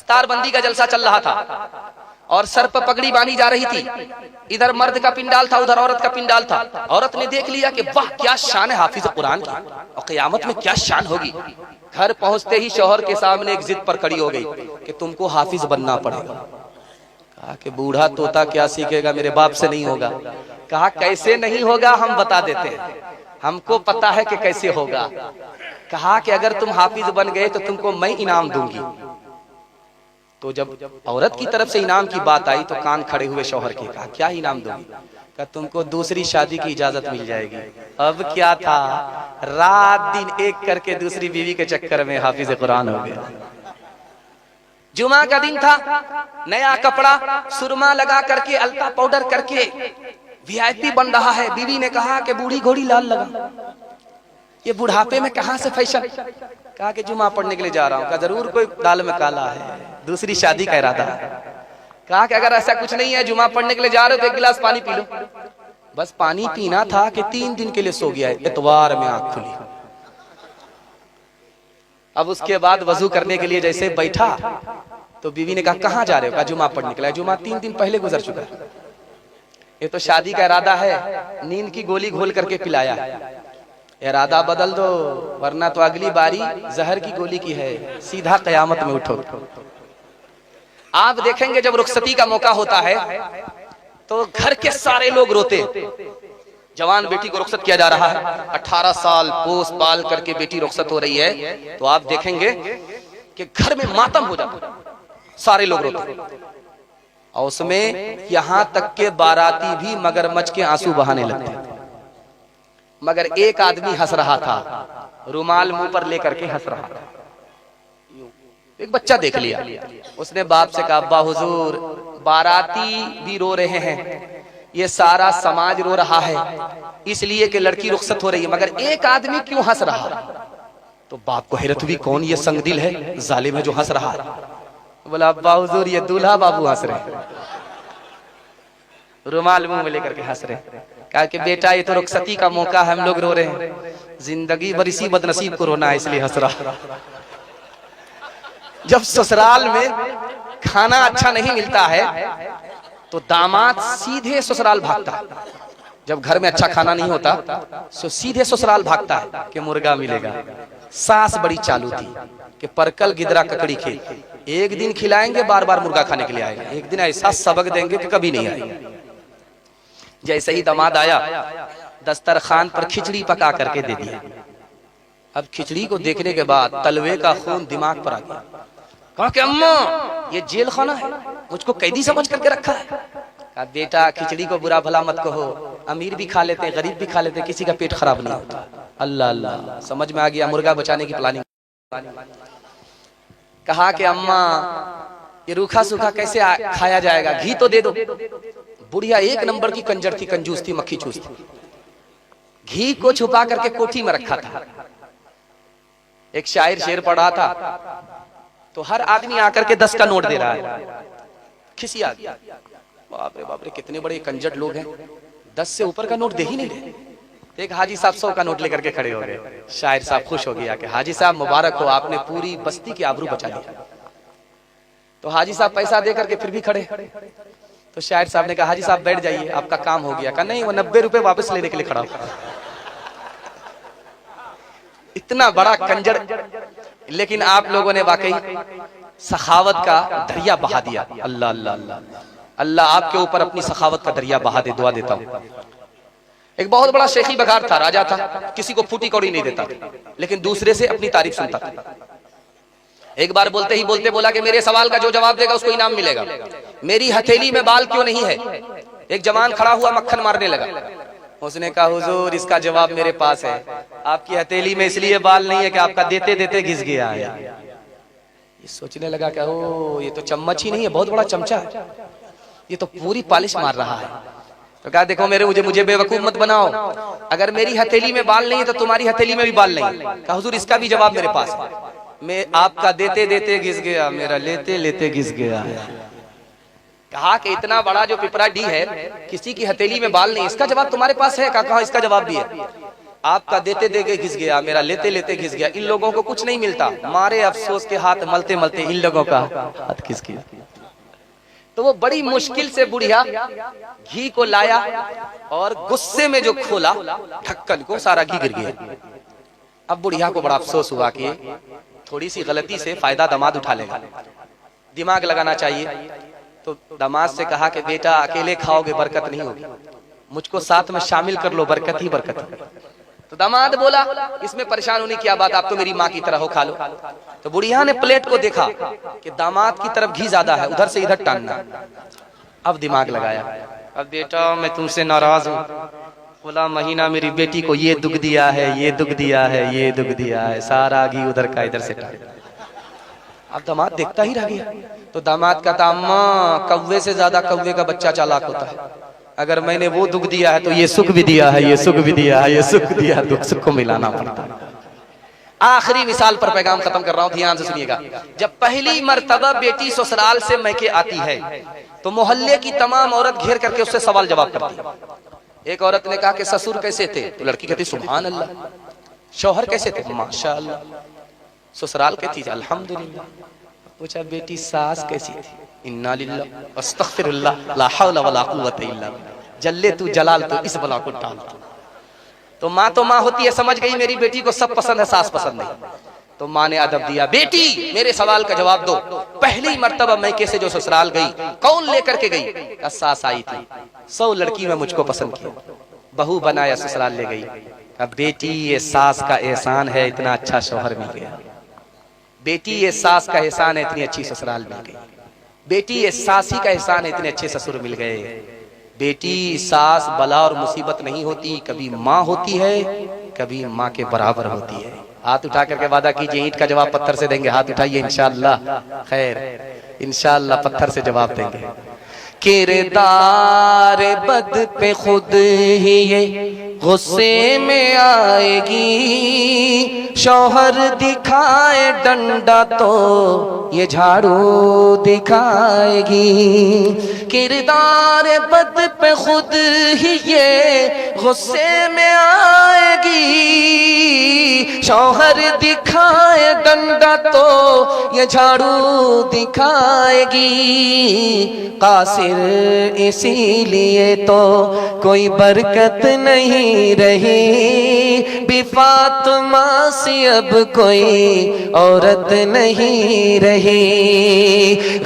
दस्तारबंदी का जलसा चल रहा था और सर पर पगड़ी बांधी जा रही थी। इधर मर्द का पिंडाल था, उधर औरत का पिंडाल था। औरत ने देख लिया कि वाह क्या शान है हाफिज कुरान की, और क़यामत में क्या शान होगी। घर पहुंचते ही शौहर के सामने एक जिद पर खड़ी हो गई कि तुमको हाफिज बनना पड़ेगा। कहा कि बूढ़ा तोता क्या सीखेगा, मेरे बाप से नहीं होगा। कहा कैसे नहीं होगा, हम बता देते हैं, हमको पता है कि कैसे होगा। कहा कि अगर तुम हाफिज बन गए तो तुमको मैं इनाम दूंगी। तो जब औरत की तरफ से इनाम की बात आई तो कान खड़े हुए शौहर के। कहा क्या इनाम दूंगी? कहा तुमको दूसरी शादी की इजाजत मिल जाएगी। अब क्या था, रात दिन एक करके दूसरी बीवी के चक्कर में हाफिज कुरान हो गया। जुमा का दिन था, नया कपड़ा सुरमा लगा करके अलता पाउडर करके वीआईपी बन रहा है। बीवी ने कहा कि बूढ़ी घोड़ी लाल लगा, ये बुढ़ापे में कहां से फैशन। कहा कि जुमा पढ़ने के लिए जा रहा हूं। कहा जरूर कोई दाल में काला है, दूसरी शादी का इरादा है। कहा कि अगर ऐसा कुछ नहीं है, जुमा पढ़ने के लिए जा रहे हो तो एक गिलास पानी पी लो। बस पानी पीना था कि 3 दिन के लिए सो गया है। इतवार में आंख खुली। अब उसके बाद वजू करने के लिए जैसे बैठा तो बीवी ने कहा कहां जा रहे हो? कहा जुमा पढ़ने के लिए। जुमा 3 दिन पहले गुजर चुका है, ये तो शादी का इरादा है, नींद की गोली घोल करके पिलाया। इरादा बदल दो वरना तो अगली बारी जहर की गोली की है, सीधा कयामत में उठो। आप देखेंगे जब रुखसती का मौका होता है तो घर के सारे लोग रोते। जवान बेटी को रुखसत किया जा रहा है, 18 साल पोस पाल करके बेटी रुखसत हो रही है, तो आप देखेंगे कि घर में मातम हो जाता, सारे लोग रोते। और उसमें यहां तक के बाराती भी मगरमच्छ के आंसू बहाने लगते। मगर एक आदमी हंस रहा था, रुमाल मुंह पर लेकर के हंस रहा था। एक बच्चा देख लिया, उसने बाप से कहा अब्बा हुजूर बाराती भी रो रहे हैं, ये सारा समाज रो रहा है इसलिए कि लड़की रुखसत हो रही है, मगर एक आदमी क्यों हंस रहा? तो बाप को हैरत हुई, कौन ये संगदिल है, जालिम है जो हंस रहा है। बोला अब्बा हुजूर ये दूल्हा बाबू हंस रहे, रुमाल मुंह में लेकर के हंस रहे। कहा कि बेटा ये तो रुखसती का मौका है, हम लोग रो रहे हैं, जिंदगी भर इसी बदनसीब को रोना है इसलिए हंस रहा। जब ससुराल में खाना अच्छा नहीं मिलता है तो दामाद सीधे ससुराल भागता है। जब घर में अच्छा खाना नहीं होता तो सीधे ससुराल भागता है कि मुर्गा मिलेगा। सास बड़ी चालू थी कि परकल गिदरा ककड़ी खे, एक दिन खिलाएंगे बार बार मुर्गा खाने के लिए आएगा, एक दिन ऐसा सबक देंगे कि कभी नहीं आएगा। जैसे ही दामाद आया दस्तरखान पर खिचड़ी पका करके दे दिया। अब खिचड़ी को देखने के बाद तलवे का खून दिमाग पर आ गया। कहा कि अम्मा ये जेल खाना है, मुझको कैदी समझ करके रखा है। कहा बेटा खिचड़ी को बुरा भला मत कहो, अमीर भी खा लेते गरीब भी खा लेते, किसी का पेट खराब नहीं होता। अल्लाह अल्लाह, समझ में आ गया, मुर्गा बचाने की प्लानिंग। कहा कि अम्मा ये रूखा सूखा कैसे खाया जाएगा, घी तो दे दो। बुढ़िया एक नंबर की कंजर थी, कंजूस थी, मक्खी चूस थी। घी को छुपा करके कोठी में रखा था। एक शायर शेर पढ़ रहा था तो हर आदमी आकर के 10 का नोट दे रहा है। खिसिया गया, बाप रे कितने बड़े कंजट लोग हैं, 10 से ऊपर का नोट दे ही नहीं रहे। एक हाजी साहब 100 का नोट लेकर के खड़े हो गए। शायर साहब खुश हो गया कि हाजी साहब मुबारक हो, आपने पूरी बस्ती की आबरू बचा दी। तो हाजी साहब पैसा दे करके फिर भी खड़े। तो शायर साहब ने कहा हाजी साहब बैठ जाइए, आपका काम हो गया। कहा नहीं, वो 90 रुपए वापस लेने के लिए खड़ा हो। इतना बड़ा कंजर, लेकिन आप लोगों ने वाकई सखावत का दरिया बहा दिया। अल्लाह अल्लाह अल्लाह अल्लाह आपके ऊपर अपनी सखावत का दरिया बहा दे, दुआ देता हूँ। एक बहुत बड़ा शेखी बघार था, राजा था, किसी को फूटी कौड़ी नहीं देता था, लेकिन दूसरे से अपनी तारीफ सुनता था। एक बार बोलते ही बोलते बोला कि मेरे सवाल का जो जवाब देगा उसको इनाम मिलेगा। मेरी हथेली में बाल क्यों नहीं है? एक जवान खड़ा हुआ मक्खन मारने लगा। उसने कहा हुजूर इसका जवाब मेरे पास है, आपकी हथेली में इसलिए बाल नहीं है कि आपका देते देते घिस गया है। ये सोचने लगा कि ओ ये तो चम्मच ही नहीं है, बहुत बड़ा चमचा है, ये तो पूरी पॉलिश मार रहा है। तो कहा देखो मुझे बेवकूफ मत बनाओ, अगर मेरी हथेली में बाल नहीं है तो तुम्हारी हथेली में भी बाल नहीं। कहा हुजूर इसका भी जवाब मेरे पास है, मैं आपका देते देते घिस गया, मेरा लेते लेते घिस गया है। कहा कि इतना बड़ा जो पिपरा डी है, किसी की हथेली में बाल नहीं, इसका जवाब तुम्हारे पास है? कहा इसका जवाब भी है। आपका देते देते घिस गया, मेरा लेते लेते घिस गया। इन लोगों को कुछ नहीं मिलता, मारे अफसोस के हाथ मलते मलते इन लोगों का हाथ घिस गया। तो वो बड़ी मुश्किल से बुढ़िया घी को लाया और गुस्से में जो खोला ढक्कन को, सारा घी गिर गया। अब बुढ़िया को बड़ा अफसोस हुआ कि थोड़ी सी गलती से फायदा दामाद उठा लेगा, दिमाग लगाना चाहिए। तो दामाद से कहा कि बेटा अकेले खाओगे बरकत नहीं होगी, मुझको साथ में शामिल कर लो, बरकत ही बरकत है। तो दामाद बोला इसमें परेशान होने की क्या बात, आप तो मेरी माँ की तरह हो, खा लो। तो बुढ़िया ने प्लेट को देखा कि दामाद की तरफ घी ज्यादा है, उधर से इधर टानना। अब दिमाग लगाया, अब बेटा मैं तुमसे नाराज हूँ, बोला महीना मेरी बेटी को ये दुख दिया है, ये दुख दिया है, ये दुख दिया है, सारा घी उधर का इधर से टान। अब दामाद देखता ही रह गया। तो दामाद कहता अम्मा कौवे से ज्यादा कौवे का बच्चा चालाक होता है, अगर मैंने वो दुख दिया है तो ये सुख भी दिया है, ये सुख भी दिया है, ये सुख दिया है, दुख सुख को मिलाना पड़ता है। आखिरी मिसाल पर पैगाम खत्म कर रहा हूं, ध्यान से सुनिएगा। जब पहली मर्तबा बेटी ससुराल से मैके आती है तो मोहल्ले की तमाम औरत घेर करके उससे सवाल जवाब करती है। एक औरत ने कहा कि ससुर कैसे थे, तो लड़की कहती सुभान अल्लाह। शौहर कैसे थे, माशाअल्लाह। ससुराल कैसी थी, अल्हम्दुलिल्लाह। पूछा बेटी सास कैसी थी, इन्ना लिल्लाह अस्तगफिरुल्लाह ला हौला वला कुव्वता इल्ला बिल्लाह। जल्ले तू जलाल तो इस बला को टाल। तो माँ होती है, समझ गई मेरी बेटी को सब पसंद है, सास पसंद नहीं। तो माँ ने अदब दिया, बेटी मेरे सवाल का जवाब दो, पहली मर्तबा मैके से जो ससुराल गई कौन लेकर के गई, का सास आई थी, 100 लड़की में मुझको पसंद किया, बहू बनाया ससुराल ले गई। अब बेटी ये सास का एहसान है, इतना अच्छा शौहर मिल गया। बेटी ये सास का एहसान है, इतनी अच्छी ससुराल मिल गई। बेटी ये सासी का एहसान है, इतने अच्छे ससुर मिल गए। बेटी सास बला और मुसीबत नहीं होती, कभी माँ होती है, कभी माँ के बराबर होती है। हाथ उठा करके वादा कीजिए, ईंट का जवाब पत्थर से देंगे। हाथ उठाइए, इंशाअल्लाह खैर, इंशाअल्लाह पत्थर से जवाब देंगे। किरदार बद पे खुद ही ये गुस्से में आएगी, शौहर दिखाए डंडा तो ये झाड़ू दिखाएगी। किरदार बद पे खुद ही ये गुस्से में आएगी, शौहर दिखाए डंडा तो ये झाड़ू दिखाएगी। कासिर इसीलिए तो कोई बरकत नहीं रही, बेफातिमा सी अब कोई औरत नहीं रही।